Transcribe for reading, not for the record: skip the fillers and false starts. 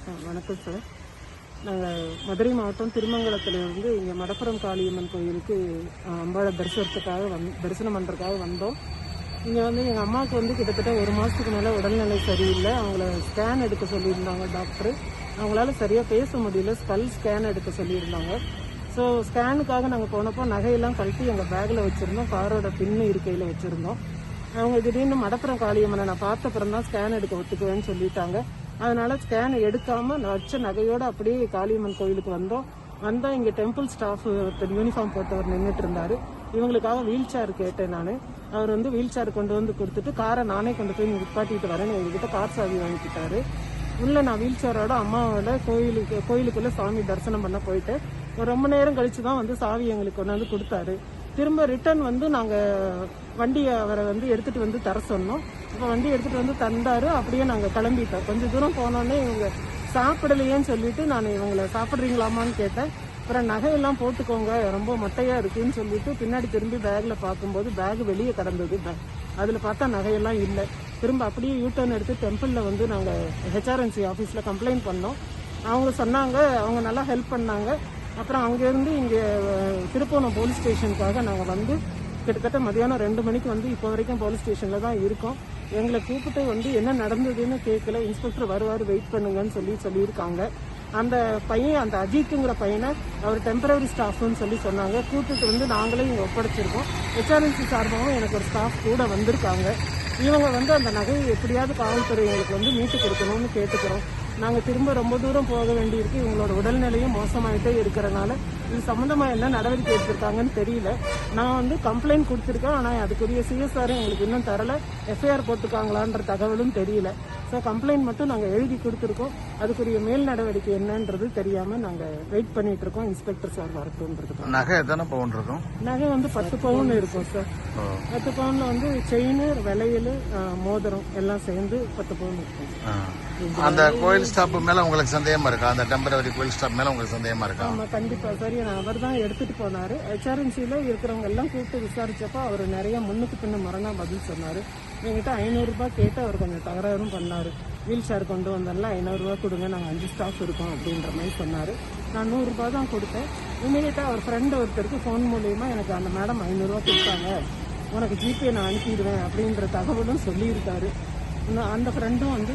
வணக்கம் சார். நாங்கள் மதுரை மாவட்டம் திருமங்கலத்திலிருந்து இங்கே மடப்புறம் காளியம்மன் கோயிலுக்கு அம்பாளை தரிசனம் பண்ணுறதுக்காக வந்தோம். இங்கே எங்கள் அம்மாவுக்கு கிட்டத்தட்ட 1 மாதத்துக்கு மேலே உடல்நிலை சரியில்லை. அவங்கள ஸ்கேன் எடுக்க சொல்லியிருந்தாங்க டாக்டர். அவங்களால சரியாக பேச முடியல. ஸ்கல் ஸ்கேன் எடுக்க சொல்லியிருந்தாங்க. ஸோ ஸ்கேனுக்காக நாங்கள் போனப்போ நகையெல்லாம் கழட்டி எங்கள் பேக்கில் வச்சுருந்தோம். காரோட பின்னு இருக்கையில் வச்சுருந்தோம். அவங்க திடீர்னு மடப்புறம் காளியம்மனை நான் பார்த்த அப்புறம் தான் ஸ்கேன் எடுக்க ஒத்துக்குவேன்னு சொல்லிட்டாங்க. அதனால ஸ்கேன் எடுக்காம வச்ச நகையோட அப்படியே காளியம்மன் கோயிலுக்கு வந்தோம். இங்கே டெம்பிள் ஸ்டாஃப் ஒருத்தர் யூனிஃபார்ம் போட்டவர் நின்றுட்டு இருந்தாரு. இவங்களுக்காக வீல் சேர் கேட்டேன் நான். அவர் வீல் சேர் கொண்டு வந்து கொடுத்துட்டு காரை நானே கொண்டு போய் நிப்பாட்டிட்டு வரேன்னு எங்ககிட்ட கார் சாவி வாங்கிக்கிட்டாரு. உள்ள நான் வீல் சேரோட அம்மாவோட கோயிலுக்குள்ள சாமி தரிசனம் பண்ண போயிட்டு ரொம்ப நேரம் கழிச்சு தான் சாவி எங்களுக்கு கொண்டாந்து கொடுத்தாரு. திரும்ப ரிட்டர்ன் நாங்கள் வண்டியை அவரை எடுத்துட்டு தர சொன்னோம். இப்போ வண்டி எடுத்துட்டு தந்தாரு. அப்படியே நாங்கள் கிளம்பிட்டோம். கொஞ்சம் தூரம் போனோடனே இவங்க சாப்பிடலையேன்னு சொல்லிட்டு நான் இவங்களை சாப்பிட்றீங்களாமான்னு கேட்டேன். அப்புறம் நகையெல்லாம் போட்டுக்கோங்க, ரொம்ப மொட்டையா இருக்குன்னு சொல்லிட்டு பின்னாடி திரும்பி பேக்ல பார்க்கும்போது பேக் வெளியே கிடந்தது. அதில் பார்த்தா நகையெல்லாம் இல்லை. திரும்ப அப்படியே யூட்டர்ன் எடுத்து டெம்பிளில் நாங்கள் ஹெச்ஆர்என்சி ஆஃபீஸில் கம்ப்ளைண்ட் பண்ணோம். அவங்க சொன்னாங்க, அவங்க நல்லா ஹெல்ப் பண்ணாங்க. அப்புறம் அங்கேருந்து இங்கே திருப்போணம் போலீஸ் ஸ்டேஷனுக்காக நாங்கள் கிட்டத்தட்ட மதியானம் 2 மணிக்கு இப்போ வரைக்கும் போலீஸ் ஸ்டேஷனில் தான் இருக்கோம். எங்களை கூப்பிட்டு என்ன நடந்ததுன்னு கேட்கல. இன்ஸ்பெக்டர் வருவார், வெயிட் பண்ணுங்கன்னு சொல்லியிருக்காங்க. அந்த பையன், அந்த அஜித்துங்கிற பையனை அவர் டெம்பரரி ஸ்டாஃப்னு சொன்னாங்க. கூப்பிட்டு நாங்களே இங்கே ஒப்படைச்சிருக்கோம். ஹெச்ஆர்என்சி சார்பாகவும் எனக்கு ஒரு ஸ்டாஃப் கூட வந்திருக்காங்க. இவங்க அந்த நகையை எப்படியாவது காவல்துறை எங்களுக்கு மீட்டு கொடுக்கணும்னு கேட்டுக்கிறோம். நாங்கள் திரும்ப ரொம்ப தூரம் போக வேண்டியிருக்கு. இவங்களோட உடல்நிலையும் மோசமாயிட்டே இருக்கிறனால இது சம்மந்தமாக என்ன நடவடிக்கை எடுத்திருக்காங்கன்னு தெரியல. நான் கம்ப்ளைண்ட் கொடுத்துருக்கேன். ஆனால் அதுக்குரிய சிஎஸ்ஆர் எங்களுக்கு இன்னும் தரல. எஃப்ஐஆர் போட்டுருக்காங்களான்ற தகவலும் தெரியல. ஸோ கம்ப்ளைண்ட் மட்டும் நாங்கள் எழுதி கொடுத்துருக்கோம். அதுக்குரிய மேல் நடவடிக்கை என்னன்றது தெரியாமல் நாங்கள் வெயிட் பண்ணிட்டு இருக்கோம். இன்ஸ்பெக்டர் சார் வரட்டும்ன்றது. நகை எத்தனை பவுன் இருக்கும்? நகை 10 பவுன் இருக்கும் சார். 10 பவுன்ல செயின், வளையல், மோதிரம் எல்லாம் சேர்ந்து 10 பவுன் இருக்கும். அந்த கோயில் ஸ்டாப் மேல உங்களுக்கு சந்தேகமா இருக்கா? அந்த டெம்பரரி கோயில் ஸ்டாப் மேல உங்களுக்கு சந்தேகமா இருக்கா? ஆமா, கண்டிப்பா. சரி, அவர் தான் எடுத்துட்டு போனாரு. ஹெச்ஆர்என்சியில இருக்கிறவங்க எல்லாம் கூப்பிட்டு விசாரிச்சப்போ அவர் நிறைய முன்னுக்கு பின்ன மரணா பதில் சொன்னாரு. என்கிட்ட 500 ரூபாய் கேட்டு அவர் கொஞ்சம் தகராறும் பண்ணாரு. வீல் சேர் கொண்டு வந்தாலும் 500 ரூபாய் கொடுங்க, நாங்கள் 5 ஸ்டாஃப் இருக்கோம் அப்படின்ற மாதிரி சொன்னாரு. நான் 100 ரூபாய் தான் கொடுத்தேன். இமீடியட்டா அவர் ஃப்ரெண்ட் ஒருத்தருக்கு ஃபோன் மூலியமா எனக்கு அந்த மேடம் 500 ரூபாய் கொடுத்தாங்க, உனக்கு ஜிபே நான் அனுப்பிடுவேன் அப்படின்ற தகவலும் சொல்லியிருக்காரு. அந்த ஃப்ரெண்டும்